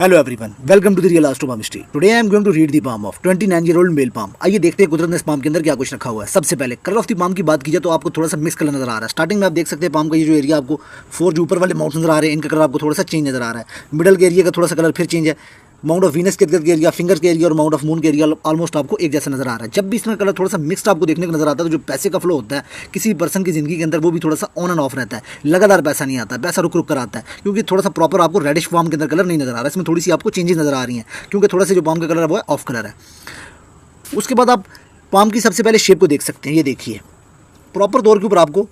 Hello everyone, welcome to the Real Astro Palm History. Today I am going to read the palm of 29-year-old male palm. आइए देखते हैं कुदरत ने इस palm के अंदर क्या कुछ रखा हुआ है। सबसे पहले कलर ऑफ द पाम की बात की जाए तो आपको थोड़ा सा मिक्स कलर नजर आ रहा है। स्टार्टिंग में आप देख सकते हैं पाम का ये जो एरिया आपको 4 जो ऊपर वाले माउंट नजर आ रहे हैं इनका कलर आपको थोड़ा सा चेंज नजर आ रहा है। मिडल के एरिया का थोड़ा सा कलर फिर चेंज है। माउंट ऑफ वीनस के एरिया, फिंगर्स के एरिया और माउंट ऑफ मून के एरिया ऑलमोस्ट आपको एक जैसा नजर आ रहा है। जब भी इसमें कलर थोड़ा सा मिक्स्ड आपको देखने को नजर आता है तो जो पैसे का फ्लो होता है किसी पर्सन की जिंदगी के अंदर वो भी थोड़ा सा ऑन एंड ऑफ रहता है। लगातार पैसा नहीं आता है, पैसा रुक रुक कर आता है क्योंकि थोड़ा सा प्रॉपर आपको रेडिश फॉर्म के अंदर कलर नहीं नजर आ रहा है। इसमें थोड़ी सी आपको चेंजेस नजर आ रही हैं क्योंकि थोड़ा सा जो पाम का कलर है वो है ऑफ कलर है। उसके बाद आप पाम की सबसे पहले शेप को देख सकते हैं। ये देखिए प्रॉपर तौर के ऊपर आपको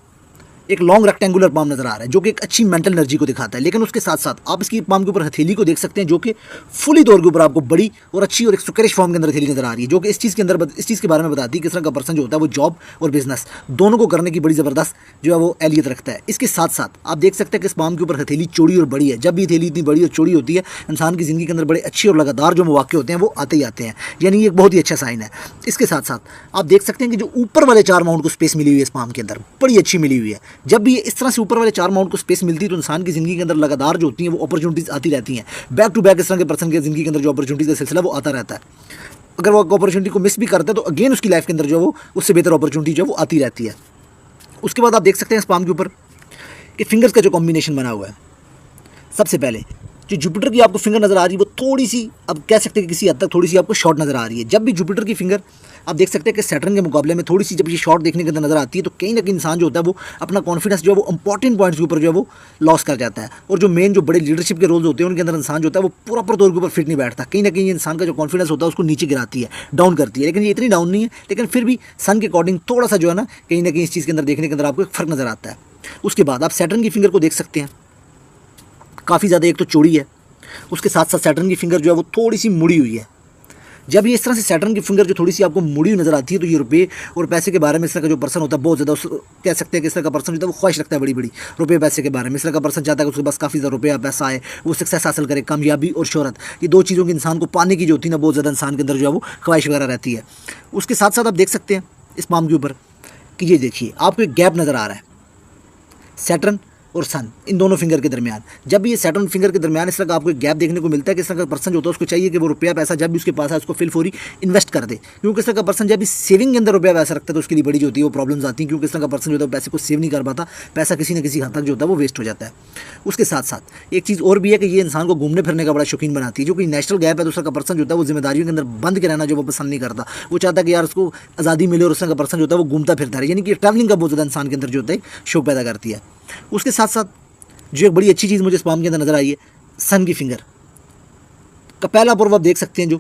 एक लॉन्ग रेक्टेंगुलर पाम नजर आ रहा है जो कि एक अच्छी मेंटल एनर्जी को दिखाता है। लेकिन उसके साथ साथ आप इसकी पाम के ऊपर हथेली को देख सकते हैं जो कि फुली तौर के ऊपर आपको बड़ी और अच्छी और एक सुकरिश फॉर्म के अंदर हथेली नजर आ रही है जो कि इस चीज़ के बारे में बताती है किस तरह का पर्सन जो होता है वो जॉब और बिजनेस दोनों को करने की बड़ी ज़बरदस्त जो है वो एहलियत रखता है। इसके साथ साथ आप देख सकते हैं कि इस पाम के ऊपर हथेली चौड़ी और बड़ी है। जब भी हथेली इतनी बड़ी और चौड़ी होती है इंसान की ज़िंदगी के अंदर बड़े अच्छे और लगातार जो मौके होते हैं वो आते ही आते हैं, यानी एक बहुत ही अच्छा साइन है। इसके साथ साथ आप देख सकते हैं कि जो ऊपर वाले 4 माउंट को स्पेस मिली हुई है इस पाम के अंदर बड़ी अच्छी मिली हुई है। जब भी इस तरह ऊपर वाले 4 माउंट को स्पेस मिलती है तो इंसान की जिंदगी के अंदर लगातार जो होती है वो अपॉर्चुनिटीज आती रहती हैं। बैक टू बैक इस तरह के पर्सन की जिंदगी के अंदर जो अपॉर्चुनिटीज का सिलसिला वो आता रहता है। अगर वो अपॉर्चुनिटी को मिस भी करता है तो अगेन उसकी लाइफ के अंदर जो वो उससे बेहतर अपॉर्चुनिटी जो वो आती रहती है। उसके बाद आप देख सकते हैं इस पाम के ऊपर कि फिंगर्स का जो कॉम्बिनेशन बना हुआ है। सबसे पहले जो जुपिटर की आपको फिंगर नजर आ रही है वो थोड़ी सी अब कह सकते हैं कि किसी हद तक थोड़ी सी आपको शॉर्ट नजर आ रही है। जब भी जुपिटर की फिंगर आप देख सकते हैं कि सैटर्न के मुकाबले में थोड़ी सी जब ये शॉर्ट देखने के अंदर नजर आती है तो कहीं ना कहीं इंसान जो होता है वो अपना कॉन्फिडेंस जो है वो इंपॉर्टेंट पॉइंट्स के ऊपर जो है वो लॉस कर जाता है। और जो मेन जो बड़े लीडरशिप के रोल्स होते हैं उनके अंदर इंसान जो होता है वो प्रॉपर तौर के ऊपर फिट नहीं बैठता। कहीं ना कहीं इंसान का जो कॉन्फिडेंस होता है उसको नीचे गिराती है, डाउन करती है। लेकिन ये इतनी डाउन नहीं है, लेकिन फिर भी सन के अकॉर्डिंग थोड़ा सा जो है ना कहीं इस चीज़ के अंदर देखने के अंदर आपको एक फर्क नजर आता है। उसके बाद आप सैटर्न की फिंगर को देख सकते हैं, काफ़ी ज़्यादा एक तो चौड़ी है। उसके साथ साथ सैटर्न की फिंगर जो है वो थोड़ी सी मुड़ी हुई है। जब ये इस तरह से सैटर्न की फिंगर जो थोड़ी सी आपको मुड़ी हुई नजर आती है तो ये रुपये और पैसे के बारे में इस तरह का जो पर्सन होता है बहुत ज़्यादा कह सकते हैं कि इस तरह का पर्सन जो है वो ख्वाहिश रखता है बड़ी बड़ी रुपये पैसे के बारे में। इस तरह का पर्सन चाहता है कि उसके पास काफ़ी ज़्यादा रुपया पैसा आए, वो सक्सेस हासिल करे, कामयाबी और शोहरत, ये 2 चीज़ों की इंसान को पाने की जो होती है ना बहुत ज़्यादा इंसान के अंदर जो है वो ख्वाहिश वगैरह रहती है। उसके साथ साथ आप देख सकते हैं इस पाम के ऊपर कि ये देखिए आपको एक गैप नज़र आ रहा है सैटर्न और सन इन दोनों फिंगर के दरमियान। जब भी ये सैटर्न फिंगर के दरमियान इस तरह का आपको एक गैप देखने को मिलता है कि इस तरह का पर्सन जो होता है उसको चाहिए कि वो रुपया पैसा जब भी उसके पास है उसको फिल फौरी इन्वेस्ट कर दे। क्योंकि इस तरह का पर्सन जब भी सेविंग के अंदर रुपया पैसा रखता है तो उसके लिए बड़ी जो होती है वो प्रॉब्लम्स आती हैं क्योंकि इस तरह का पर्सन जो होता है पैसे को सेव नहीं कर पाता, पैसा किसी न किसी हद तक जो होता है वो वेस्ट हो जाता है। उसके साथ साथ एक चीज़ और भी है कि ये इंसान को घूमने फिरने का बड़ा शौकीन बनाती है। जो कि नेशनल गैप है दूसरा का पर्सन जो होता है वो जिम्मेदारियों के अंदर बंद के रहना जो वो पसंद नहीं करता। वो चाहता है कि यार उसको आज़ादी मिले और उस तरह का पर्सन जो होता है वो घूमता फिरता है, यानी कि ट्रैवलिंग का बहुत ज़्यादा इंसान के अंदर जो होता है शौक पैदा करती है। उसके साथ साथ जो एक बड़ी अच्छी चीज़ मुझे इस पाम के अंदर नजर आई है सन की फिंगर का पहला पर्व आप देख सकते हैं जो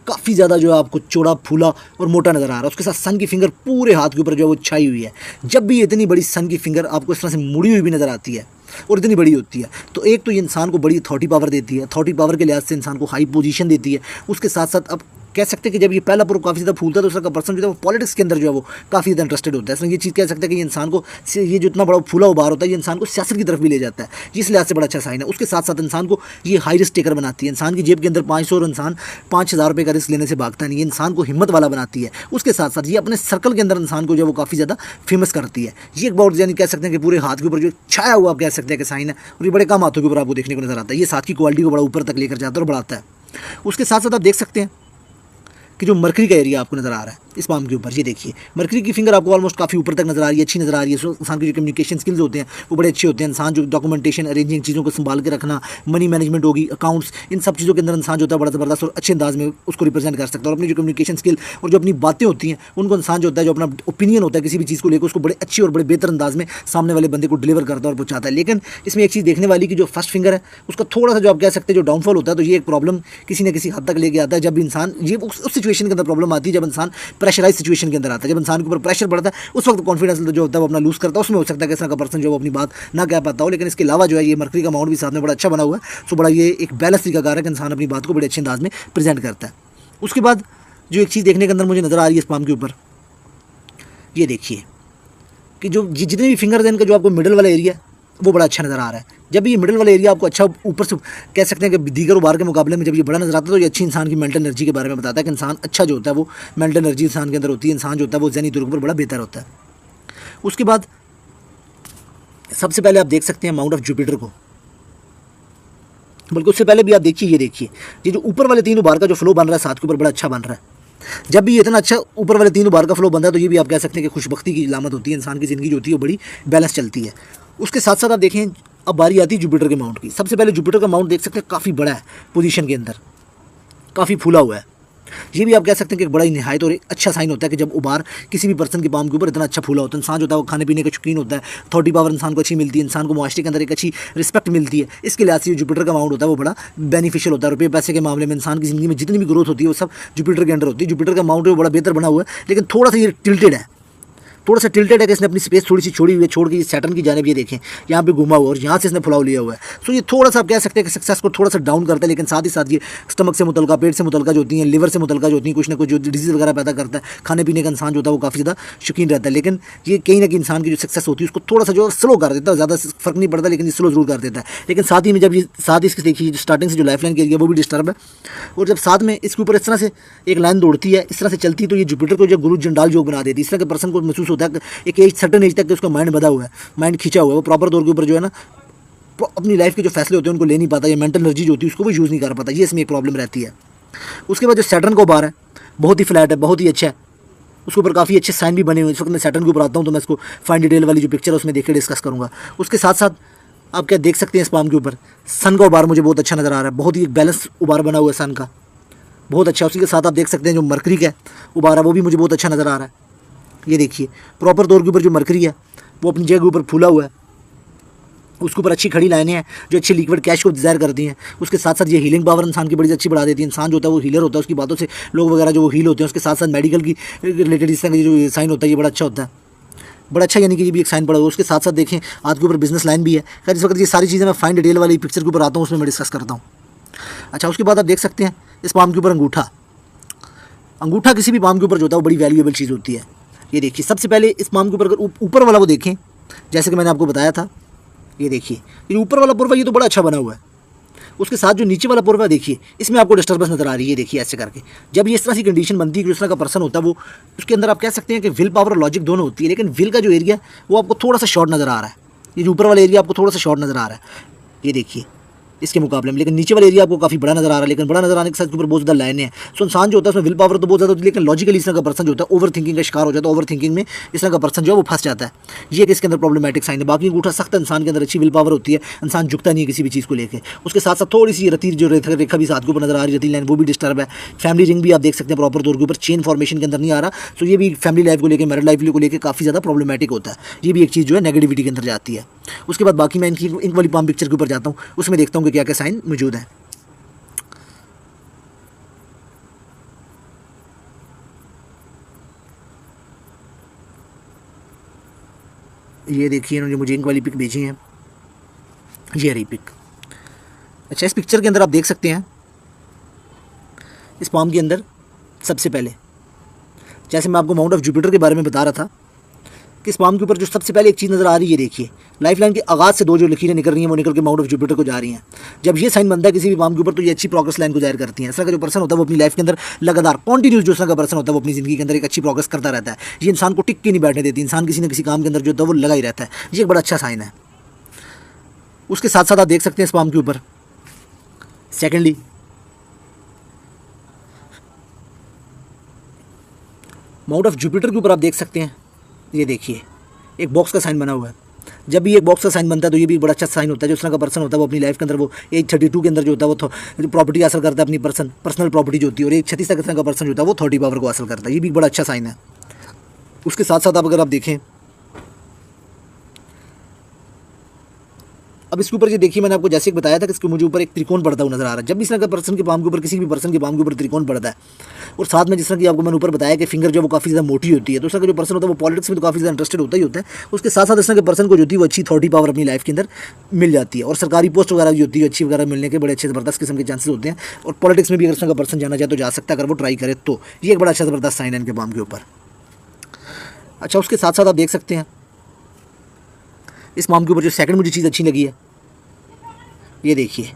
काफ़ी ज़्यादा जो है आपको चौड़ा फूला और मोटा नज़र आ रहा है। उसके साथ सन की फिंगर पूरे हाथ के ऊपर जो है वो छाई हुई है। जब भी इतनी बड़ी सन की फिंगर आपको इस तरह से मुड़ी हुई भी नज़र आती है और इतनी बड़ी होती है तो एक तो ये इंसान को बड़ी अथॉरिटी पावर देती है, अथॉरिटी पावर के लिहाज से इंसान को हाई पोजीशन देती है। उसके साथ साथ अब कह सकते हैं कि जब ये पहला पर्व काफ़ी ज़्यादा फूलता है तो उसका पर्सन जो है वो पॉलिटिक्स के अंदर जो है वो काफ़ी ज़्यादा इंटरेस्टेड होता है। इसमें ये चीज़ कह सकते हैं कि ये इंसान को ये जो इतना बड़ा फूला उबार होता है ये इंसान को सियासत की तरफ भी ले जाता है, जिस लिहाज से बड़ा अच्छा साइन है। उसके साथ साथ इंसान को ये हाई रिस्क टेकर बनाती है। इंसान की जेब के अंदर 500 और इंसान 5,000 रुपये का रिस्क लेने से भागता नहीं, ये इंसान को हिम्मत वाला बनाती है। उसके साथ साथ ये अपने सर्कल के अंदर इंसान को जो है वो काफ़ी ज़्यादा फेमस करती है। ये एक बहुत यानी कह सकते हैं कि पूरे हाथ के ऊपर जो छाया हुआ आप कह सकते हैं कि साइन है और ये बड़े कम हाथों के ऊपर आपको देखने को नजर आता है। ये साथ की क्वालिटी को बड़ा ऊपर तक लेकर जाता है और बढ़ाता है। उसके साथ साथ आप देख सकते हैं कि जो मरकरी का एरिया आपको नज़र आ रहा है इस पाम के ऊपर, ये देखिए मरकरी की फिंगर आपको ऑलमोस्ट काफ़ी ऊपर तक नजर आ रही है, अच्छी नज़र आ रही है। इंसान के जो कम्युनिकेशन स्किल्स होते हैं वो बड़े अच्छे होते हैं। इंसान जो डॉक्यूमेंटेशन अरेंजिंग चीज़ों को संभाल के रखना, मनी मैनेजमेंट होगी, अकाउंट्स, इन सब चीज़ों के अंदर इंसान जो होता है बड़ा ज़बरदस्त और अच्छे अंदाज में उसको रिप्रेजेंट कर सकता है। और अपनी जो कम्युनिकेशन स्किल और जो अपनी बातें होती हैं उनको इंसान जो होता है जो अपना ओपिनियन होता है किसी भी चीज़ को लेकर उसको बड़े अच्छे और बड़े बेहतर अंदाज में सामने वाले बंदे को डिलीवर करता है और पहुंचाता है। लेकिन इसमें एक चीज़ देखने वाली कि जो फर्स्ट फिंगर है उसका थोड़ा सा जो आप कह सकते हैं जो डाउनफॉल होता है तो ये एक प्रॉब्लम किसी न किसी हद तक लेके आता है। जब इंसान ये उस सिचुएशन के अंदर प्रॉब्लम आती है जब इंसान प्रेशराइज सिचुएशन के अंदर आता है, जब इंसान के ऊपर प्रेशर बढ़ता है उस वक्त कॉन्फिडेंस जो होता है वो अपना लूज करता है। उसमें हो सकता है कि इस तरह का पर्सन जो वो अपनी बात ना कह पाता हो। लेकिन इसके अलावा जो है ये मरकरी का माउंट भी साथ में बड़ा अच्छा बना हुआ है, तो बड़ा ये एक बैलेंस तरीका है कि इंसान अपनी बात को बड़े अच्छे अंदाज में प्रेजेंट करता है। उसके बाद जो एक चीज़ देखने के अंदर मुझे नज़र आ रही है इस पाम के ऊपर, ये देखिए कि जो जितने भी फिंगर्स हैं इनका जो आपको मिडल वाला एरिया वो बड़ा अच्छा नज़र आ रहा है। जब भी ये मिडिल वाला एरिया आपको अच्छा ऊपर से कह सकते हैं कि दीगर उबार के मुकाबले में जब ये बड़ा नजर आता है तो ये अच्छी इंसान की मेंटल एनर्जी के बारे में बताता है कि इंसान अच्छा जो होता है वो मेंटल एनर्जी इंसान के अंदर होती है, इंसान जो होता है वो ज़हनी तौर पर बड़ा बेहतर होता है। उसके बाद सबसे पहले आप देख सकते हैं माउंट ऑफ जुपिटर को, बल्कि उससे पहले भी आप देखिए, ये जो ऊपर वाले 3 बार का जो फ्लो बन रहा है 7 के ऊपर, बड़ा अच्छा बन रहा है। जब भी ये इतना अच्छा ऊपर वाले 3 बार का फ्लो बनता है तो ये भी आप कह सकते हैं कि खुशबख्ती की इलामत होती है, इंसान की ज़िंदगी जो होती है वो बड़ी बैलेंस चलती है। उसके साथ साथ आप देखें, अब बारी आती है जुपिटर के माउंट की। सबसे पहले जुपिटर का माउंट देख सकते हैं, काफ़ी बड़ा है पोजीशन के अंदर, काफ़ी फूला हुआ है। ये भी आप कह सकते हैं कि एक बड़ा ही निहायत और एक अच्छा साइन होता है कि जब उबार किसी भी पर्सन के पाम के ऊपर इतना अच्छा फूला होता है। इंसान जो होता है वो खाने पीने का शौकीन होता है, थॉटी पावर इंसान को अच्छी मिलती है, इंसान को मुआशरे के अंदर एक अच्छी रिस्पेक्ट मिलती है। इसके लिहाज से जुपिटर का माउंट होता है वो बड़ा बेनिफिशियल होता है। रुपये पैसे के मामले में इंसान की ज़िंदगी में जितनी भी ग्रोथ होती है वो सब जुपिटर के अंडर होती है। जुपिटर का माउंट वो बड़ा बेहतर बना हुआ है, लेकिन थोड़ा सा ये टिल्टेड है, थोड़ा सा टिल्टेड है कि इसने अपनी स्पेस थोड़ी सी छोड़ी हुई है, छोड़ के सैटर्न की जानिब ये देखें यहाँ पे घुमा हुआ और यहाँ से इसने फुलाव लिया हुआ है। सो ये थोड़ा सा आप कह सकते हैं कि सक्सेस को थोड़ा सा डाउन करता है, लेकिन साथ ही साथ ये स्टमक से मुतलका, पेट से मुतलका जो होती हैं, लिवर से मुतलका जो होती हैं, कुछ ना कुछ जो डिजीज़ वगैरह पैदा करता है। खाने पीने का इंसान जो होता है वो काफ़ी ज़्यादा शौकीन रहता है, लेकिन ये कहीं ना कहीं इंसान की जो सक्सेस होती है उसको थोड़ा सा जो स्लो कर देता है। ज़्यादा फर्क नहीं पड़ता, लेकिन ये स्लो जरूर कर देता है। लेकिन साथ ही में जब ये साथ ही इसकी देखिए स्टार्टिंग से जो लाइफ लाइन की एरिया वो भी डिस्टर्ब है, और जब साथ में इसके ऊपर इस तरह से एक लाइन दौड़ती है, इस तरह से चलती है, तो ये जुपिटर को जो गुरु जंडाल योग बना देती है। इस तरह के पर्सन को महसूस होता है कि एक सर्टन एज तक उसका माइंड बधा हुआ है, माइंड खींचा हुआ है, वो प्रॉपर तौर के ऊपर जो है ना अपनी लाइफ के जो फैसले होते हैं उनको ले नहीं पाता, या मेंटल एनर्जी जो होती है उसको भी यूज़ नहीं कर पाता। ये इसमें एक प्रॉब्लम रहती है। उसके बाद जो सैटर्न का बार है बहुत ही फ्लैट है, बहुत ही अच्छा है, उसके ऊपर काफ़ी अच्छे साइन भी बने हुए हैं। इस वक्त मैं सैटर्न के ऊपर आता हूँ तो मैं इसको फाइन डिटेल वाली जो पिक्चर है उसमें देख डिस्कस करूँगा। उसके साथ साथ आप क्या देख सकते हैं, इस पाम के ऊपर सन का उबार मुझे बहुत अच्छा नज़र आ रहा है, बहुत ही एक बैलेंस उबार बना हुआ है सन का, बहुत अच्छा। उसी के साथ आप देख सकते हैं जो मरकरी का उबार है वो भी मुझे बहुत अच्छा नज़र आ रहा है। ये देखिए प्रॉपर तौर के ऊपर जो मरकरी है वो अपनी जगह के ऊपर फूला हुआ है, उसके ऊपर अच्छी खड़ी लाइनें हैं जो अच्छी लिक्विड कैश को डिज़ायर करती हैं। उसके साथ साथ ये हीलिंग पावर इंसान की बड़ी अच्छी बढ़ा देती है। इंसान जो होता है वो हीलर होता है, उसकी बातों से लोग वगैरह जो वो हील होते हैं। उसके साथ साथ मेडिकल की रिलेटेड इस तरह का जो साइन होता है ये बड़ा अच्छा होता है, बड़ा अच्छा, यानी कि ये भी एक साइन पड़ा हुआ है। उसके साथ साथ देखें हाथ के ऊपर बिजनेस लाइन भी है। खैर इस वक्त ये सारी चीज़ें मैं फाइन डिटेल वाली पिक्चर के ऊपर आता हूँ, उसमें मैं डिस्कस करता हूँ। अच्छा, उसके बाद आप देख सकते हैं इस पाम के ऊपर अंगूठा। अंगूठा किसी भी पाम के ऊपर जो होता है वो बड़ी वैल्यूएबल चीज़ होती है। ये देखिए सबसे पहले इस पाम के ऊपर अगर ऊपर वाला वो देखें, जैसे कि मैंने आपको बताया था, ये देखिए ये ऊपर वाला पुरवा ये तो बड़ा अच्छा बना हुआ है। उसके साथ जो नीचे वाला पुरवा देखिए इसमें आपको डिस्टर्बेंस नजर आ रही है। देखिए ऐसे करके जब ये इस तरह की कंडीशन बनती है कि इस तरह का पर्सन होता है वो उसके अंदर आप कह सकते हैं कि विल पावर और लॉजिक दोनों होती है, लेकिन विल का जो एरिया वो आपको थोड़ा सा शॉर्ट नज़र आ रहा है। ये जो ऊपर वाला एरिया आपको थोड़ा सा शॉर्ट नज़र आ रहा है, ये देखिए इसके मुकाबले में, लेकिन नीचे वाला एरिया आपको काफ़ी बड़ा नजर आ रहा है। लेकिन बड़ा नजर आने के साथ ऊपर बहुत ज़्यादा लाइनें हैं। सो इंसान जो होता है उसमें विल पावर तो बहुत ज़्यादा होती है, लेकिन लॉजिकली इस तरह का पर्सन जो होता है ओवर थिंकिंग का शिकार हो जाता है। ओवर थिंकिंग में इस तरह का पर्सन जो है वो फंस जाता है। ये कि इसके अंदर प्रॉब्लमेटिक साइन है। बाकी अंगूठा सख्त इंसान के अंदर अच्छी विल पावर होती है, इंसान झुकता नहीं है किसी भी चीज़ को लेकर। उसके साथ साथ थोड़ी सी रतीर जो रेखा भी साथ के ऊपर नजर आ रही है, रतीर लाइन वो भी डिस्टर्ब है। फैमिली रिंग भी आप देख सकते हैं प्रॉपर तौर के ऊपर चेन फॉर्मेशन के अंदर नहीं आ रहा। सो ये भी फैमिली लाइफ को लेकर, मैरिड लाइफ को लेकर काफ़ी ज़्यादा प्रॉब्लमेटिक होता है। ये भी एक चीज़ जो है नेगेटिविटी के अंदर जाती है। उसके बाद बाकी मैं इनकी इंक वाली पाम पिक्चर के ऊपर जाता हूँ, उसमें देखता हूँ कि क्या क्या साइन मौजूद है। ये देखिए इन्होंने मुझे इंक वाली पिक भेजी है, ये रही पिक। अच्छा, इस पिक्चर के अंदर आप देख सकते हैं इस पाम के अंदर सबसे पहले जैसे मैं आपको माउंट ऑफ जुपिटर के बारे में बता रहा था कि इस पाम के ऊपर जो सबसे पहले एक चीज़ नज़र आ रही है, देखिए लाइफ लाइन के आगाज़ से 2 जो लकीरें निकल रही हैं वो निकल के माउंट ऑफ जुपिटर को जा रही हैं। जब ये साइन बनता है किसी भी पाम के ऊपर तो ये अच्छी प्रोग्रेस लाइन को जाहिर करती हैं। इस तरह का जो पर्सन होता है वो अपनी लाइफ के अंदर लगातार कॉन्टिन्यूस जो इस तरह का पर्सन होता है वो अपनी ज़िंदगी के अंदर एक अच्छी प्रोग्रेस करता रहता है। ये इंसान को टिक के नहीं बैठने देती, इंसान किसी न किसी काम के अंदर जो होता है वो लगा ही रहता है। ये एक बड़ा अच्छा साइन है। उसके साथ साथ आप देख सकते हैं इस पाम के ऊपर सेकेंडली माउंट ऑफ जुपिटर के ऊपर आप देख सकते हैं, ये देखिए एक बॉक्स का साइन बना हुआ है। जब भी एक बॉक्स का साइन बनता है तो ये भी बड़ा अच्छा साइन होता है। जो उस तरह का पर्सन होता है वो अपनी लाइफ के अंदर वो एज 32 के अंदर जो होता है वो प्रॉपर्टी हासिल करता है, अपनी पर्सनल प्रॉपर्टी जो होती है। और एक 36 तरह का पर्सन जो होता है वो 30 पावर को हासिल करता है। ये भी बड़ा अच्छा साइन है। उसके साथ साथ अगर आप देखें अब इसके ऊपर ये देखिए मैंने आपको जैसे एक बताया था कि इसके मुझे ऊपर एक त्रिकोण पड़ता हुआ नजर आ रहा है। जब भी इस तरह का पर्सन के पाम के ऊपर किसी भी पर्सन के पाम के ऊपर त्रिकोण पड़ता है, और साथ में जिस तरह की आपको मैंने ऊपर बताया कि फिंगर जो है वो काफ़ी ज़्यादा मोटी होती है, तो उस तरह का जो पर्सन होता है वो पॉलिटिक्स में तो काफ़ी ज़्यादा इंटरेस्टेड होता ही होता है। उसके साथ साथ इस तरह के पर्सन को जो होती है वो अच्छी 30 पावर अपनी लाइफ के अंदर मिल जाती है, और सरकारी पोस्ट वगैरह जो होती है अच्छी वगैरह मिलने के बड़े अच्छे ज़बरदस्त किस्म के चांसेस होते हैं। और पॉलिटिक्स में भी अगर इस तरह का पर्सन जाना चाहे तो जा सकता है, अगर वो ट्राई करे तो। ये एक बड़ा अच्छा ज़बरदस्त साइन है इनके पाम के ऊपर। अच्छा, उसके साथ साथ आप देख सकते हैं इस पाम के ऊपर जो सेकंड मुझे चीज़ अच्छी लगी है, ये देखिए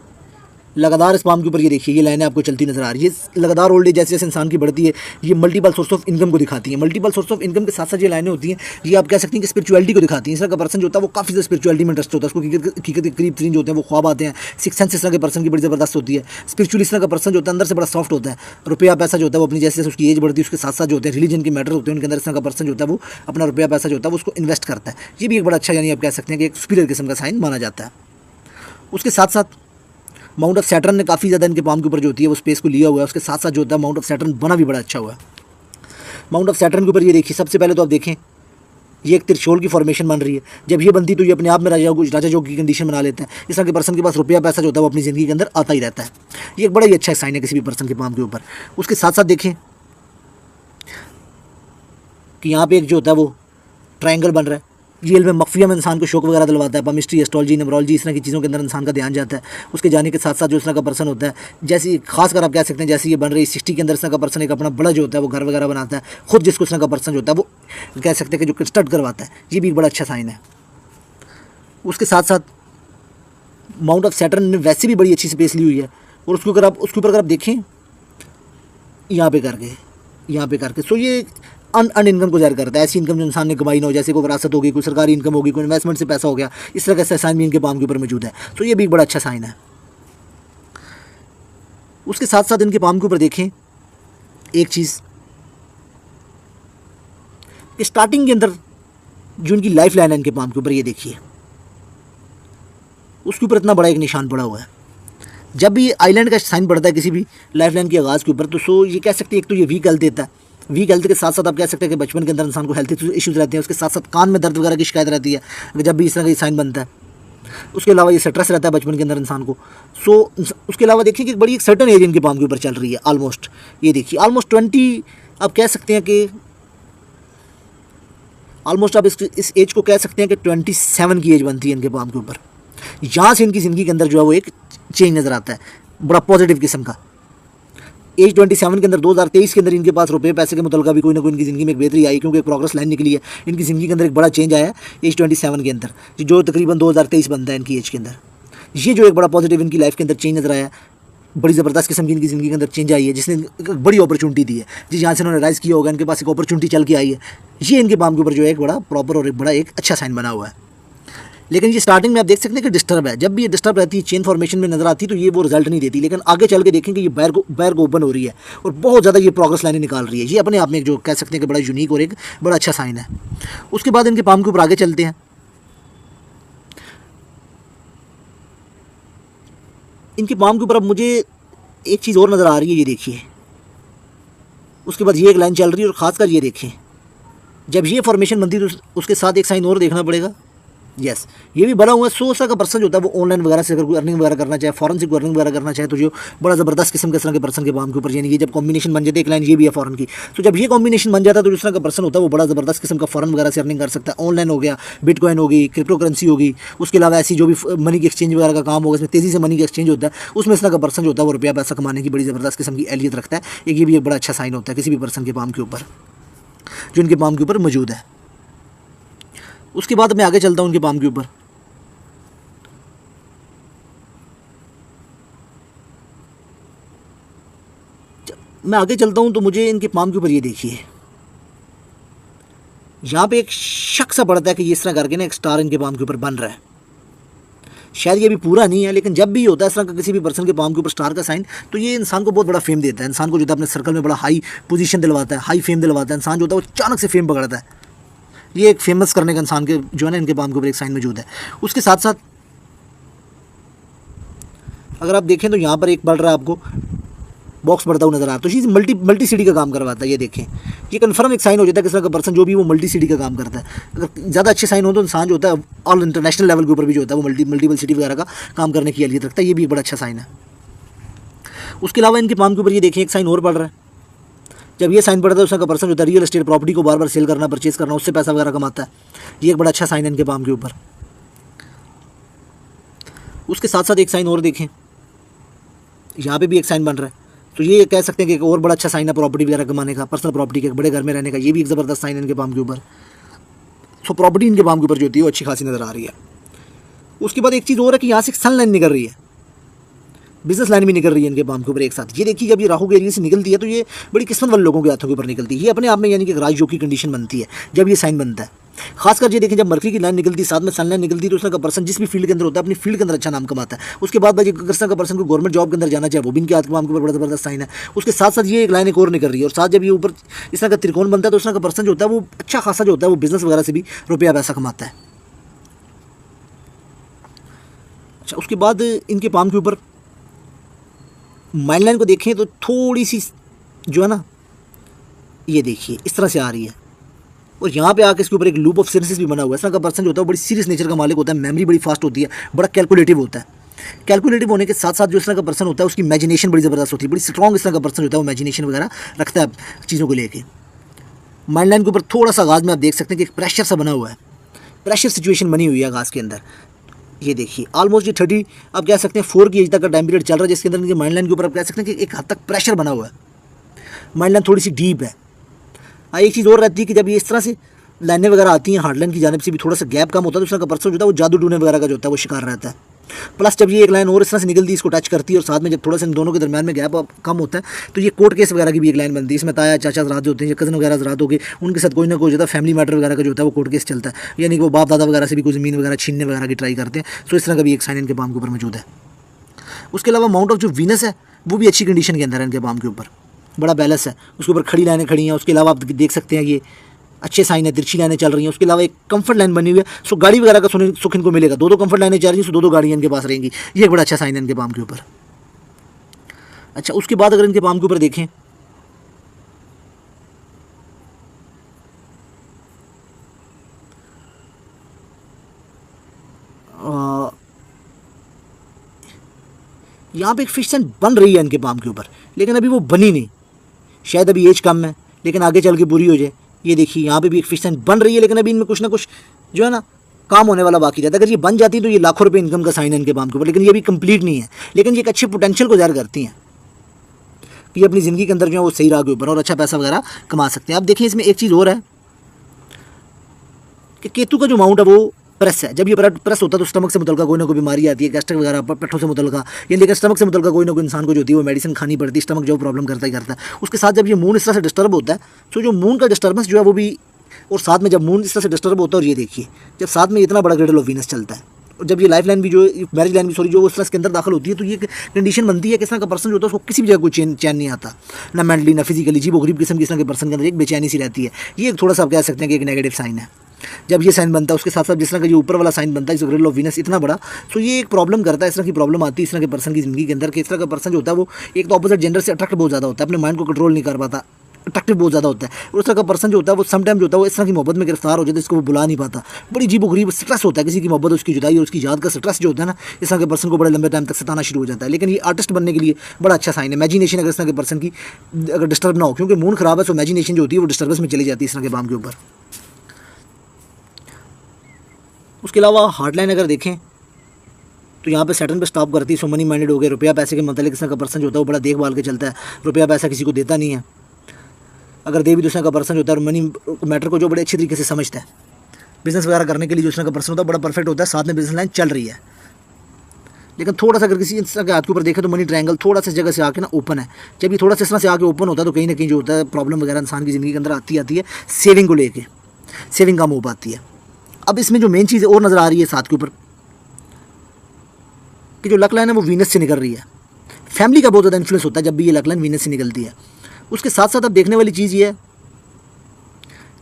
लगातार इस पाम के ऊपर ये देखिए ये लाइनें आपको चलती नजर आ रही है। लगातार ओल्ड एज जैसे जैसे इंसान की बढ़ती है ये मल्टीपल सोर्स ऑफ इनकम को दिखाती है। मल्टीपल सोर्स ऑफ इनकम के साथ साथ ये लाइनें होती हैं ये आप कह सकते हैं कि स्पिरिचुअलिटी को दिखाती हैं। इस तरह का पर्सन जो होता है वो काफ़ी ज़्यादा स्पिरिचुअलिटी में इंटरेस्ट होता है, उसको हकीकत के करीब तरीन जो होते हैं वो ख्वाब आते हैं। सिक्स सेंस इस तरह के पर्सन की बड़ी ज़बरदस्त होती है। स्पिरिचुअल इस तरह का पर्सन जो होता है अंदर से बड़ा सॉफ्ट होता है। रुपया पैसा जो होता है वो अपनी जैसे जैसे उसकी एज बढ़ती है उसके साथ साथ जो होते हैं रिलीजन के मैटर होते हैं उनके अंदर इस तरह का पर्सन जो होता है वो अपना रुपया पैसा जो होता है वो उसको इन्वेस्ट करता है। ये भी एक बड़ा अच्छा यानी आप कह सकते हैं कि एक सुपीरियर किस्म का साइन माना जाता है। उसके साथ साथ माउंट ऑफ सैटर्न ने काफ़ी ज़्यादा इनके पाम के ऊपर जो होती है वो स्पेस को लिया हुआ है। उसके साथ साथ जो होता है माउंट ऑफ सैटर्न बना भी बड़ा अच्छा हुआ है। माउंट ऑफ सैटर्न के ऊपर ये देखिए सबसे पहले तो आप देखें ये एक त्रिशूल की फॉर्मेशन बन रही है। जब ये बनती तो ये अपने आप में राजा जोग की कंडीशन बना लेते हैं। इस तरह के पर्सन के पास रुपया पैसा जो होता है वो अपनी ज़िंदगी के अंदर आता ही रहता है। ये एक बड़ा ही अच्छा साइन है किसी भी पर्सन के पाम के ऊपर। उसके साथ साथ देखें कि यहाँ पे एक जो होता है वो ट्रायंगल बन रहा है। जेल में मख्फिया में इंसान को शौक वगैरह दिलवाता है। पमिस्ट्री एस्ट्रोलॉजी न्यूमरोलॉजी इस तरह की चीज़ों के अंदर इंसान का ध्यान जाता है। उसके जाने के साथ साथ जो इस तरह का पर्सन होता है जैसे खासकर आप कह सकते हैं जैसे ये बन रही 60 के अंदर इस तरह का पर्सन एक अपना बड़ा जो होता है वो घर वगैरह बनाता है खुद, जिसको इस तरह का पर्सन जो होता है वो कह सकते हैं कि जो कंस्ट्रक्ट करवाता है। ये भी एक बड़ा अच्छा साइन है। उसके साथ साथ माउंट ऑफ सैटर्न ने वैसे भी बड़ी अच्छी स्पेस ली हुई है और उसके ऊपर अगर आप देखें यहाँ पे करके सो ये अन इनकम को जाहिर करता है। ऐसी इनकम जो इंसान ने कमाई ना हो, जैसे कोई विरासत होगी, कोई सरकारी इनकम होगी, कोई इन्वेस्टमेंट से पैसा हो गया, इस तरह का साइन भी इनके पाम के ऊपर मौजूद है। तो ये भी एक बड़ा अच्छा साइन है। उसके साथ साथ इनके पाम के ऊपर देखें एक चीज़ कि स्टार्टिंग के अंदर जो इनकी लाइफ लाइन है इनके पाम के ऊपर ये देखिए उसके ऊपर इतना बड़ा एक निशान पड़ा हुआ है। जब भी आइलैंड का साइन पड़ता है किसी भी लाइफ लाइन के आगाज़ के ऊपर तो सो ये कह सकते हैं एक तो ये वीक हेल्थ देता है। वीक हेल्थ के साथ साथ आप कह सकते हैं कि बचपन के अंदर इंसान को हेल्थ इश्यूज़ रहते हैं। उसके साथ साथ कान में दर्द वगैरह की शिकायत रहती है जब भी इस तरह का साइन बनता है। उसके अलावा ये स्ट्रेस रहता है बचपन के अंदर इंसान को। सो उसके अलावा देखिए कि बड़ी एक सर्टन एज इनके पाम के ऊपर चल रही है ऑलमोस्ट। ये देखिए ऑलमोस्ट 20 आप कह सकते हैं कि ऑलमोस्ट आप इस एज को कह सकते हैं कि 27 की एज बनती है इनके पाम के ऊपर। यहाँ से इनकी ज़िंदगी के अंदर जो है वो एक चेंज नज़र आता है बड़ा पॉजिटिव किस्म का। एज 27 के अंदर 2023 के अंदर इनके पास रुपये पैसे के मुतल्लिक़ भी कोई ना कोई इनकी ज़िंदगी में एक बेहतरी आई, क्योंकि एक प्रोग्रेस लाइन निकली है। इनकी ज़िंदगी के अंदर एक बड़ा चेंज आया है एज 27 के अंदर, जो तकरीबन 2023 बनता है इनकी एज के अंदर। ये जो एक बड़ा पॉजिटिव इनकी लाइफ के अंदर चेंज नज़र आया, बड़ी ज़बरदस्त किस्म की इनकी ज़िंदगी के अंदर चेंज आई है, जिसने एक बड़ी अपॉर्चुनिटी दी है। जी जहाँ से उन्होंने राइज़ किया होगा इनके पास एक अपॉर्चुनिटी चल के आई है। ये इनके पाम के ऊपर जो है एक बड़ा प्रॉपर और एक बड़ा एक अच्छा साइन बना हुआ है। लेकिन ये स्टार्टिंग में आप देख सकते हैं कि डिस्टर्ब है। जब भी ये डिस्टर्ब रहती है चेन फॉर्मेशन में नजर आती है तो ये वो रिजल्ट नहीं देती। लेकिन आगे चल के देखें कि ये बैर को ओपन हो रही है और बहुत ज़्यादा ये प्रोग्रेस लाइनें निकाल रही है। ये अपने आप में एक जो कह सकते हैं कि बड़ा यूनिक और एक बड़ा अच्छा साइन है। उसके बाद इनके पाम के ऊपर आगे चलते हैं। इनके पाम के ऊपर अब मुझे एक चीज़ और नज़र आ रही है, ये देखिए। उसके बाद ये एक लाइन चल रही है और ख़ासकर ये देखें जब ये फॉर्मेशन बनती है तो उसके साथ एक साइन और देखना पड़ेगा। यस ये भी बना हुआ है। 100 का पर्सन जो होता है वो ऑनलाइन वगैरह से अगर कोई अर्निंग वगैरह करना चाहे, फॉरन से कोई अर्निंग वगैरह करना चाहे तो जो बड़ा ज़बरदस्त किस्म के तरह के पर्सन के पाम के ऊपर यानी ये जब कॉम्बिनेशन बन जाती है, एक लाइन ये भी है फॉरन की, तो जब ये कॉम्बिनेशन बन जाता है तो जिस तरह का पर्सन होता है वो बड़ा ज़बरदस्त किस्म का फॉरन वगैरह से अर्निंग कर सकता है। ऑनलाइन हो गया, बिटकॉइन होगी, क्रिप्टो करेंसी होगी, उसके अलावा ऐसी जो भी मनी की एक्सचेंज वगैरह का काम होगा, इसमें तेज़ी से मनी का एक्सचेंज होता है, उसमें इस तरह का पर्सन जो होता है वो रुपया पैसा कमाने की बड़ी ज़बरदस्त किस्म की एहलियत रखता है। ये भी एक बड़ा अच्छा साइन होता है किसी भी पर्सन के पाम के ऊपर जो इनके पाम के ऊपर मौजूद है। उसके बाद मैं आगे चलता हूँ उनके पाम के ऊपर। मैं आगे चलता हूँ तो मुझे इनके पाम के ऊपर ये देखिए यहाँ पे एक शक सा पड़ता है कि इस तरह करके ना एक स्टार इनके पाम के ऊपर बन रहा है। शायद ये भी पूरा नहीं है लेकिन जब भी होता है इस तरह का किसी भी पर्सन के पाम के ऊपर स्टार का साइन तो ये इंसान को बहुत बड़ा फेम देता है। इंसान को जो है अपने सर्कल में बड़ा हाई पोजीशन दिलवाता है, हाई फेम दिलवाता है। इंसान जो होता है वो अचानक से फेम पकड़ता है। ये एक फेमस करने का इंसान के जो है ना इनके पाम के ऊपर एक साइन मौजूद है। उसके साथ साथ अगर आप देखें तो यहाँ पर एक बढ़ रहा है आपको बॉक्स बढ़ता हुआ नजर आ रहा है, तो चीज़ मल्टी सीडी का काम करवाता है। ये देखें ये कन्फर्म एक साइन हो जाता है किस तरह का पर्सन जो भी वो मल्टी सीडी का काम करता है। अगर ज़्यादा अच्छे साइन हो तो इंसान जो होता है ऑल इंटरनेशनल लेवल के ऊपर भी जो होता है वो मल्टीपल सिटी वगैरह का काम करने की एहलियत रखता है। ये भी एक बड़ा अच्छा साइन है। उसके अलावा इनके पाम के ऊपर ये देखें एक साइन और पड़ रहा है। जब ये साइन पड़ता है उसका पर्सन जो होता है रियल एस्टेट प्रॉपर्टी को बार बार सेल करना, परचेज करना, उससे पैसा वगैरह कमाता है। ये एक बड़ा अच्छा साइन है इनके पाम के ऊपर। उसके साथ साथ एक साइन और देखें, यहाँ पे भी एक साइन बन रहा है, तो ये कह सकते हैं कि एक और बड़ा अच्छा साइन है प्रॉपर्टी वगैरह कमाने का, पर्सनल प्रॉपर्टी के बड़े घर में रहने का। ये भी एक ज़बरदस्त साइन है इनके पाम के ऊपर। सो प्रॉपर्टी इनके पाम के ऊपर जो होती है वो अच्छी खासी नज़र आ रही है। उसके बाद एक चीज़ और है कि यहाँ से सन लाइन निकल रही है। बिजनेस लाइन भी निकल रही है इनके पाम के ऊपर एक साथ। ये देखिए जब ये राहु के एरिया से निकलती है तो ये बड़ी किस्मत वाले लोगों के हाथों के ऊपर निकलती है। ये अपने आप में यानी कि एक राजयोग की कंडीशन बनती है जब ये साइन बनता है। खासकर ये देखें जब मर्करी की लाइन निकलती है साथ में सन लाइन निकलती है तो उसका पर्सन जिस भी फील्ड के अंदर होता है अपनी फील्ड के अंदर अच्छा नाम कमाता है। उसके बाद भाई कृष्ण का पर्सन को गवर्नमेंट जॉब के अंदर जाना चाहिए, वो भी इनके हाथ के पाम के ऊपर बड़ा जबरदस्त साइन है। उसके साथ साथ ये एक लाइन एक और निकल रही है और साथ जब ये ऊपर इस तरह का त्रिकोण बनता है तो इस तरह का पर्सन जो होता है वो अच्छा खासा जो होता है वो बिजनेस वगैरह से भी रुपया पैसा कमाता है। अच्छा, उसके बाद इनके पाम के ऊपर माइंड लाइन को देखें तो थोड़ी सी जो है ना ये देखिए इस तरह से आ रही है और यहाँ पे आके इसके ऊपर एक लूप ऑफ सीरियसनेस भी बना हुआ है। इस तरह का पर्सन जो होता है बड़ी सीरियस नेचर का मालिक होता है, मेमोरी बड़ी फास्ट होती है, बड़ा कैलकुलेटिव होता है। कैलकुलेटिव होने के साथ साथ जो इस तरह का पर्सन होता है उसकी इमेजिनेशन बड़ी ज़बरदस्त होती है, बड़ी स्ट्रॉन्ग इस तरह का पर्सन होता है वो इमेजिनेशन वगैरह रखता है चीज़ों को लेकर। माइंड लाइन के ऊपर थोड़ा सा आगाज़ में आप देख सकते हैं कि एक प्रेशर सा बना हुआ है, प्रेशर सिचुएशन बनी हुई है आगाज़ के अंदर। ये देखिए ऑलमोस्ट ये 30 आप कह सकते हैं 4 की एज तक का टाइम पीरियड चल रहा है जिसके अंदर माइंड लाइन के ऊपर आप कह सकते हैं कि एक हद तक प्रेशर बना हुआ है। माइंड लाइन थोड़ी सी डीप है। एक चीज़ और रहती है कि जब ये इस तरह से लाइनें वगैरह आती हैं हार्ड लाइन की जानिब से भी थोड़ा सा गैप कम होता है तो उसका पर्सन जो होता है वो जादू टूने वगैरह का जो होता है वो शिकार रहता है। प्लस जब ये एक लाइन और इस तरह से निकलती है इसको टच करती है और साथ में जब थोड़ा सा इन दोनों के दरमियान में गैप कम होता है तो ये कोर्ट केस वगैरह की भी एक लाइन बनती है। इसमें ताया चाचा हज़रात जो होते हैं, कज़न वगैरह हज़रात हो गए, उनके साथ कोई ना कोई जो है फैमिली मैटर वगैरह का जो होता है वो कोर्ट केस चलता है, यानी कि वो बाप दादा वगैरह से भी कोई ज़मीन वगैरह छीनने वगैरह की ट्राई करते हैं। तो इस तरह का भी एक साइन इनके पाम के ऊपर मौजूद है। उसके अलावा माउंट ऑफ जो वीनस है वो भी अच्छी कंडीशन के अंदर है इनके पाम के ऊपर, बड़ा बैलेंस है। उसके ऊपर खड़ी लाइनें खड़ी हैं। उसके अलावा आप देख सकते हैं ये अच्छे साइन है, तिरछी लाइनें चल रही हैं। उसके अलावा एक कंफर्ट लाइन बनी हुई है, सो गाड़ी वगैरह का सुख इनको मिलेगा। दो कंफर्ट लाइनें चल रही हैं, सो दो गाड़ियाँ इनके पास रहेंगी। ये एक बड़ा अच्छा साइन है इनके पाम के ऊपर। अच्छा, उसके बाद अगर इनके पाम के ऊपर देखें यहाँ पे एक फिश टैंक बन रही है इनके पाम के ऊपर, लेकिन अभी वो बनी नहीं, शायद अभी एज कम है लेकिन आगे चल के पूरी हो जाए। ये देखिए यहाँ पे भी एक फिश टैंक बन रही है लेकिन अभी इनमें कुछ ना कुछ जो है ना काम होने वाला बाकी रहता है। अगर ये बन जाती तो ये लाखों रुपए इनकम का साइन है इनके पाम के ऊपर, लेकिन ये भी कंप्लीट नहीं है। लेकिन ये एक अच्छे पोटेंशियल को ज़ाहिर करती हैं कि अपनी ज़िंदगी के अंदर जो है वो सही राह के ऊपर और अच्छा पैसा वगैरह कमा सकते हैं। आप देखिए इसमें एक चीज़ और है कि केतु का जो माउंट है वो प्रेस है। जब ये प्रेस होता है तो स्टमक से मुतल्लिका कोई ना कोई बीमारी आती है, गैस्ट्रिक वगैरह पेटों से मुतल्लिका, ये लेकिन स्टमक से मुतल्लिका कोई ना कोई इंसान को जो होती है वो मेडिसिन खानी पड़ती है, स्टमक जो प्रॉब्लम करता ही करता है। उसके साथ जब ये मून इस तरह से डिस्टर्ब होता है तो जो मून का डिस्टर्बेंस जो है वो भी, और साथ में जब मून इस तरह से डिस्टर्ब होता है और ये देखिए जब साथ में इतना बड़ा ग्रेडल ऑफ वीनस चलता है और जब ये लाइफ लाइन भी जो मैरिज लाइन भी सॉरी जो उस तरह के अंदर दाखिल होती है तो ये कंडीशन बनती है कि इस तरह का पर्सन जो होता है उसको किसी भी जगह कोई चैन नहीं आता, ना मेंटली ना फिजिकली, जी वो गरीब किस्म की इस तरह के पर्सन के अंदर एक बेचैनी सी रहती है। ये थोड़ा सा आप कह सकते हैं कि एक नेगेटिव साइन है। जब ये साइन बनता है उसके साथ साथ जिस तरह का जो ऊपर वाला साइन बनता है ग्रेडल ऑफ वीनस इतना बड़ा, तो ये एक प्रॉब्लम करता है, इस तरह की प्रॉब्लम आती है इस तरह के पर्सन की ज़िंदगी के अंदर कि इस तरह का पर्सन जो होता है वो एक तो ऑपोजिट जेंडर से अट्रैक्ट बहुत ज़्यादा होता है, अपने माइंड को कंट्रोल नहीं कर पाता, अट्रैक्टिव बहुत ज़्यादा होता है। और उस तरह का पर्सन जो होता है वो समटाइम जो होता है वो इस तरह की मोहब्बत में गिरफ्तार हो जाता है इसको वो बुला नहीं पाता, बड़ी अजीब गरीब स्ट्रेस होता है किसी की मोहब्बत उसकी जुदाई और उसकी याद का स्ट्रेस जो होता है ना इस तरह के पर्सन को बड़े लंबे टाइम तक सताना शुरू हो जाता है। लेकिन ये आर्टिस्ट बनने के लिए बड़ा अच्छा साइन है। इमेजिनेशन अगर इस तरह के पर्सन की अगर डिस्टर्ब ना हो, क्योंकि मूड खराब है तो इमेजिनेशन जो होती है वो डिस्टर्बेंस में चली जाती है इस तरह के बाम के ऊपर। उसके अलावा हार्ड लाइन अगर देखें तो यहाँ पे सैटर्न पे स्टॉप करती है, सो मनी माइंडेड हो गए, रुपया पैसे के मतलब इस तरह का पर्सन जो होता है वो बड़ा देखभाल के चलता है, रुपया पैसा किसी को देता नहीं है, अगर दे भी दूसरे का पर्सन जो होता है मनी मैटर को जो बड़े अच्छे तरीके से समझता है, बिजनेस वगैरह करने के लिए जो दूसरे का पर्सन होता है बड़ा परफेक्ट होता है, साथ में बिजनेस लाइन चल रही है। लेकिन थोड़ा सा अगर किसी इस तरह के हाथ के ऊपर देखें तो मनी ट्रायंगल थोड़ा सा जगह से आके ना ओपन है। जब ये थोड़ा सा इस तरह से आके ओपन होता है तो कहीं ना कहीं जो होता है प्रॉब्लम वगैरह इंसान की ज़िंदगी के अंदर आती है सेविंग को लेके, सेविंग कम हो पाती है। अब इसमें जो मेन चीज़ और नज़र आ रही है साथ के ऊपर कि जो लक लाइन है वो वीनस से निकल रही है, फैमिली का बहुत ज़्यादा इन्फ्लुएंस होता है जब भी ये लक लाइन वीनस से निकलती है। उसके साथ साथ अब देखने वाली चीज़ ये है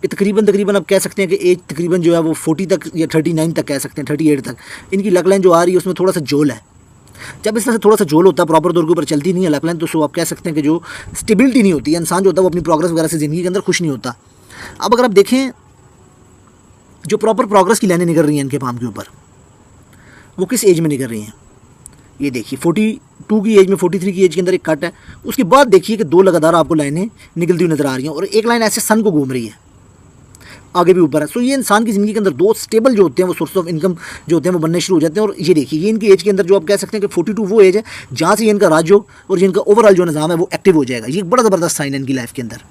कि तकरीबन आप कह सकते हैं कि एज तकरीबन जो है वो 40 तक या 39 तक कह सकते हैं, 38 तक इनकी लक लाइन जो आ रही है उसमें थोड़ा सा जोल है। जब इस तरह से थोड़ा सा जोल होता है, प्रॉपर तौर के ऊपर चलती नहीं है लक लाइन, तो सो आप कह सकते हैं कि जो स्टेबिलिटी नहीं होती है, इंसान जो होता है वो अपनी प्रोग्रेस वगैरह से ज़िंदगी के अंदर खुश नहीं होता। अब अगर आप देखें जो प्रॉपर प्रोग्रेस की लाइनें निकल रही हैं इनके पाम के ऊपर वो किस एज में निकल रही हैं, ये देखिए 42 की एज में, 43 की एज के अंदर एक कट है। उसके बाद देखिए कि दो लगातार आपको लाइनें निकलती हुई नज़र आ रही हैं और एक लाइन ऐसे सन को घूम रही है, आगे भी ऊपर है। सो ये इंसान की ज़िंदगी के अंदर दो स्टेबल जो होते हैं वो सोर्स ऑफ इनकम जो होते हैं वो बनने शुरू हो जाते हैं। और ये देखिए ये इनकी एज के अंदर जो आप कह सकते हैं कि 42 वो एज है जहाँ से इनका राजयोग और जिनका ओवरऑल जो निज़ाम है वो एक्टिव हो जाएगा। ये एक बड़ा ज़बरदस्त साइन है इनकी लाइफ के अंदर।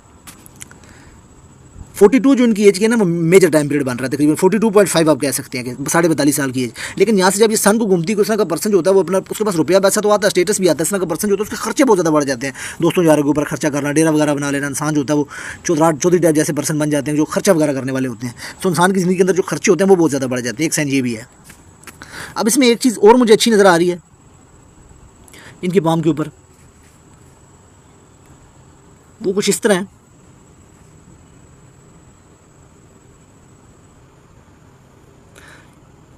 42 जो इनकी एज की है ना, वो मेजर टाइम पीरियड बन रहा है, तकरीबन 42.5 आप कह सकते हैं कि 42.5 साल की एज। लेकिन यहाँ से जब ये सन को घूमती है, उस तरह का पर्सन जो होता है वो अपना, उसके पास रुपया पैसा तो आता है, स्टेटस भी आता है, इस तरह का पर्सन जो होता है उसके खर्चे बहुत ज़्यादा बढ़ जाते हैं, दोस्तों यारों के ऊपर खर्चा करना, डेरा वगैरह बना लेना, इंसान जो होता है वो चौधरी टाइप जैसे पर्सन बन जाते हैं जो खर्चा वगैरह करने वाले होते हैं। तो इंसान की ज़िंदगी के अंदर जो खर्चे होते हैं वो बहुत ज़्यादा बढ़ जाते हैं, एक साइन ये भी है। अब इसमें एक चीज़ और मुझे अच्छी नज़र आ रही है इनके पाम के ऊपर, वो कुछ इस तरह है।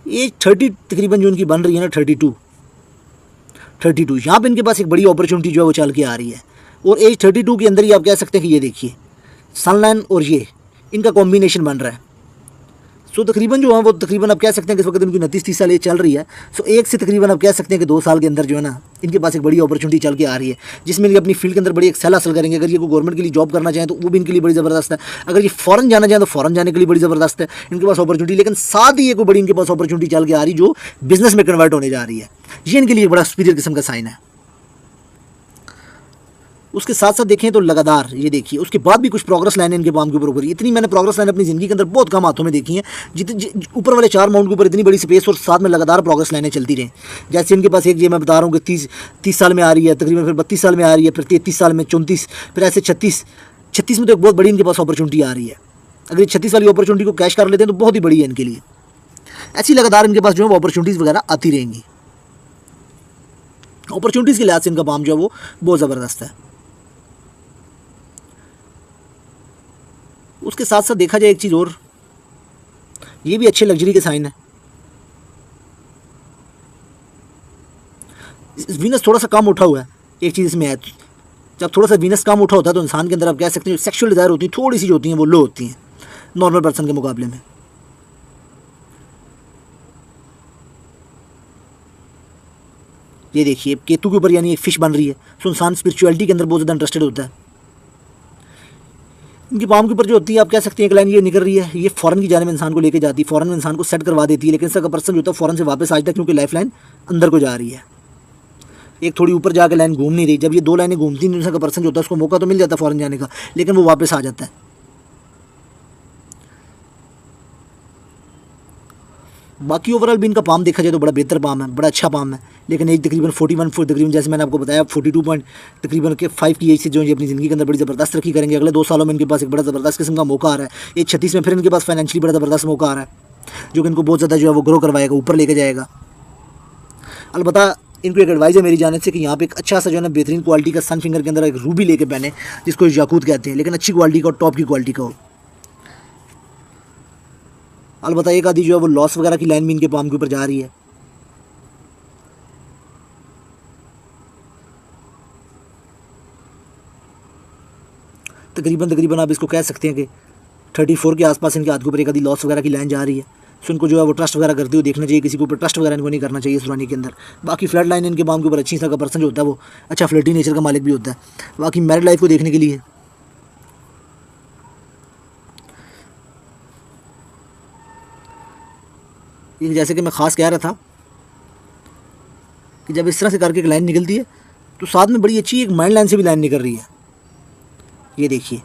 एज 30 तकरीबन जो इनकी बन रही है ना, 32 यहाँ पे इनके पास एक बड़ी अपॉर्चुनिटी जो है वो चल के आ रही है। और एज 32 के अंदर ही आप कह सकते हैं कि ये देखिए सनलाइन और ये इनका कॉम्बिनेशन बन रहा है। सो तकरीबन जो है वो तकरीबन आप कह सकते हैं कि इस वक्त इनकी 29-30 साल एज चल रही है। सो एक से तकरीबन आप कह सकते हैं कि 2 साल के अंदर जो है ना इनके पास एक बड़ी अपॉर्चुनिटी चल के आ रही है, जिसमें ये अपनी फील्ड के अंदर बड़ी एक्सेल हासिल करेंगे। अगर ये कोई गवर्नमेंट के लिए जॉब करना चाहें तो वो भी इनके लिए बड़ी ज़बरदस्त है, अगर ये फॉरन जाना चाहें तो फॉरन जाने के लिए बड़ी ज़बरदस्त है इनके पास अपॉर्चुनिटी। लेकिन साथ ही ये कोई बड़ी इनके पास अपॉर्चुनिटी चल के आ रही जो बिजनेस में कन्वर्ट होने जा रही है, ये इनके लिए बड़ा सुपीरियर किस्म का साइन है। उसके साथ साथ देखें तो लगातार ये देखिए उसके बाद भी कुछ प्रोग्रेस लाइन इनके पाम के ऊपर ऊपरी, इतनी मैंने प्रोग्रेस लाइन अपनी ज़िंदगी के अंदर बहुत कम हाथों में देखी है, ऊपर वाले 4 माउंट के ऊपर इतनी बड़ी स्पेस और साथ में लगातार प्रोग्रेस लाइनें चलती रहें। जैसे इनके पास एक ये मैं बता रहा हूँ कि 30 साल में आ रही है तकरीबन, फिर 32 साल में आ रही है, फिर 33 साल में 34, फिर ऐसे 36 में तो एक बहुत बड़ी इनके पास अपॉर्चुनिटी आ रही है। अगर ये 36 वाली अपॉर्चुनिटी को कैश कर लेते हैं तो बहुत ही बड़ी है इनके लिए। ऐसी लगातार इनके पास जो है वो अपॉर्चुनिटीज़ वगैरह आती रहेंगी। अपॉर्चुनिटीज़ के लिहाज से इनका पाम जो है वो बहुत ज़बरदस्त है। उसके साथ साथ देखा जाए एक चीज़ और, ये भी अच्छे लग्जरी के साइन है। वीनस थोड़ा सा कम उठा हुआ है, एक चीज़ इसमें है, जब थोड़ा सा वीनस कम उठा होता है तो इंसान के अंदर आप कह सकते हैं जो सेक्सुअल डिज़ायर होती है थोड़ी सी जो होती हैं वो लो होती हैं नॉर्मल पर्सन के मुकाबले में। ये देखिए केतु के ऊपर यानी एक फिश बन रही है, तो इंसान स्पिरिचुअलिटी के अंदर बहुत ज़्यादा इंटरेस्टेड होता है। इनकी पाम के ऊपर जो होती है आप कह सकते हैं एक लाइन ये निकल रही है, ये फॉरेन की जाने में इंसान को लेके जाती है, फॉरेन में इंसान को सेट करवा देती है। लेकिन इसका पर्सन जो होता है फॉरेन से वापस आ जाता है क्योंकि लाइफ लाइन अंदर को जा रही है, एक थोड़ी ऊपर जाकर लाइन घूम नहीं रही। जब ये 2 लाइनें घूमती नहीं, उसका पर्सन जो होता है उसको मौका तो मिल जाता है फॉरेन जाने का, लेकिन वो वापस आ जाता है। बाकी ओवरऑल भी इनका पाम देखा जाए तो बड़ा बेहतर पाम है, बड़ा अच्छा पाम है। लेकिन एक तकरीबन 41 फुट तकरीबन जैसे मैंने आपको बताया 42 पॉइंट तकरीबन के 5 की एज से जो ये अपनी ज़िंदगी के अंदर बड़ी ज़बरदस्त तरक्की करेंगे। अगले 2 सालों में इनके पास एक बड़ा ज़बरदस्त किस्म का मौका आ रहा है। ये 36 में फिर इनके पास फाइनेंशियली बड़ा ज़बरदस्त मौका आ रहा है जो कि इनको बहुत ज़्यादा जो है वो ग्रो करवाएगा, ऊपर लेके जाएगा। अलबत्ता इनको एक एडवाइस है मेरी जाने से कि यहाँ पे एक अच्छा सा जो है ना बेहतरीन क्वालिटी का सन फिंगर के अंदर एक रूबी लेके पहने, जिसको याकूत कहते हैं, लेकिन अच्छी क्वालिटी का और टॉप की क्वालिटी का हो। अलबत्ता एक आदि जो है वो लॉस वगैरह की लाइन भी इनके पाम के ऊपर जा रही है। तकरीबन आप इसको कह सकते हैं कि 34 के आसपास इनके हाथ के ऊपर एक आदि लॉस वगैरह की लाइन जा रही है। सो इनको जो है वो ट्रस्ट वगैरह करते हुए देखना चाहिए, किसी के ऊपर ट्रस्ट वगैरह इनको नहीं करना चाहिए सुरानी के अंदर। बाकी फ्लड लाइन इनके पाम के ऊपर अच्छी तरह का पर्सन जो होता है वो अच्छा फ्लर्टी नेचर का मालिक भी होता है। बाकी मैरिड लाइफ को देखने के लिए ये जैसे कि मैं ख़ास कह रहा था कि जब इस तरह से करके एक लाइन निकलती है तो साथ में बड़ी अच्छी एक माइंड लाइन से भी लाइन निकल रही है। ये देखिए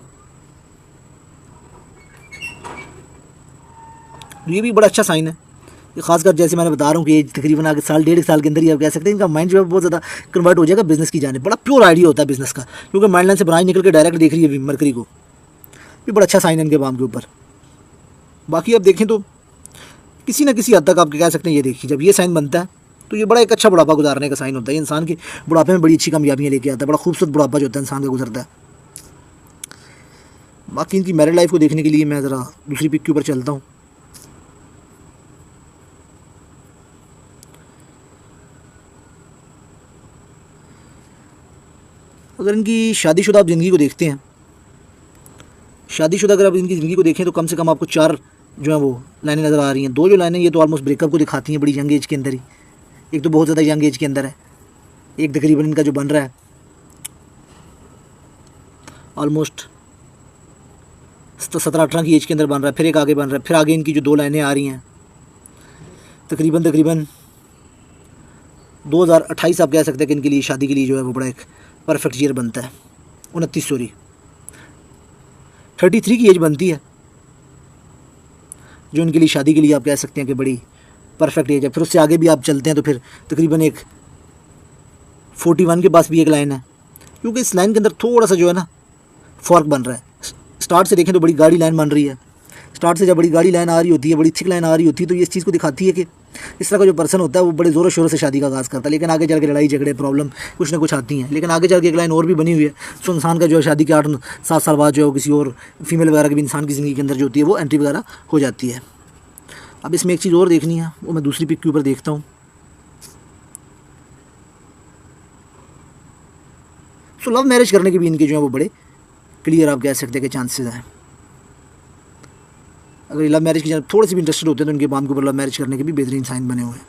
ये भी बड़ा अच्छा साइन है। ये खासकर जैसे मैंने बता रहा हूँ कि एज तकरीबन आगे साल 1.5 साल के अंदर ही आप कह सकते हैं इनका माइंड जो है बहुत ज़्यादा कन्वर्ट हो जाएगा बिज़नेस की जाने। बड़ा प्योर आइडिया होता है बिज़नेस का, क्योंकि माइंड लाइन से ब्रांच निकल के डायरेक्ट देख रही है मरकरी को। ये बड़ा अच्छा साइन है इनके पाम के ऊपर। बाकी आप देखें तो किसी न किसी हद तक आप कह सकते हैं, ये देखिए जब ये साइन बनता है तो ये बड़ा एक अच्छा बुढ़ापा गुजारने का साइन होता है। इंसान के बुढ़ापे में बड़ी अच्छी कामयाबियाँ लेके आता है, बड़ा खूबसूरत बुढ़ापा जो होता है इंसान का गुजरता है। बाकी इनकी मैरिड लाइफ को देखने के लिए मैं ज़रा दूसरी पिक के ऊपर चलता हूँ। अगर इनकी शादीशुदा आप ज़िंदगी को देखते हैं, शादीशुदा अगर आप इनकी ज़िंदगी को देखें तो कम से कम आपको 4 जो है वो लाइनें नज़र आ रही हैं। 2 जो लाइनें ये तो ऑलमोस्ट ब्रेकअप को दिखाती हैं बड़ी यंग एज के अंदर ही। एक तो बहुत ज़्यादा यंग एज के अंदर है, एक तकरीबन इनका जो बन रहा है ऑलमोस्ट 17-18 की एज के अंदर बन रहा है, फिर एक आगे बन रहा है, फिर आगे इनकी जो 2 लाइनें आ रही हैं तकरीबन 2028 आप कह सकते हैं कि इनके लिए शादी के लिए जो है वो बड़ा एक परफेक्ट ईयर बनता है। 33 की एज बनती है जो इनके लिए शादी के लिए आप कह सकते हैं कि बड़ी परफेक्ट एज है। फिर उससे आगे भी आप चलते हैं तो फिर तकरीबन एक 41 के पास भी एक लाइन है, क्योंकि इस लाइन के अंदर थोड़ा सा जो है ना फ़र्क बन रहा है। स्टार्ट से देखें तो बड़ी गाड़ी लाइन बन रही है। स्टार्ट से जब बड़ी गाड़ी लाइन आ रही होती है, बड़ी थिक लाइन आ रही होती है, तो ये इस चीज़ को दिखाती है कि इस तरह का जो पर्सन होता है वो बड़े ज़ोरों शोरों से शादी का आगाज़ करता है, लेकिन आगे चल के लड़ाई झगड़े प्रॉब्लम कुछ ना कुछ आती हैं। लेकिन आगे चल के एक लाइन और भी बनी हुई है, सो इंसान का जो है शादी के 8-7 साल बाद जो है किसी और फीमेल वगैरह की भी इंसान की ज़िंदगी के अंदर जो होती है वो एंट्री वगैरह हो जाती है। अब इसमें एक चीज़ और देखनी है, वो मैं दूसरी पिक के ऊपर देखता हूँ। सो लव मैरिज करने के भी इनके जो है वो बड़े क्लियर आप कह सकते हैं कि चांसेस हैं। अगर लव मैरिज की थोड़ी सी भी इंटरेस्टेड होते हैं तो इनके पाम के ऊपर लव मैरिज करने के भी बेहतरीन साइन बने हुए हैं।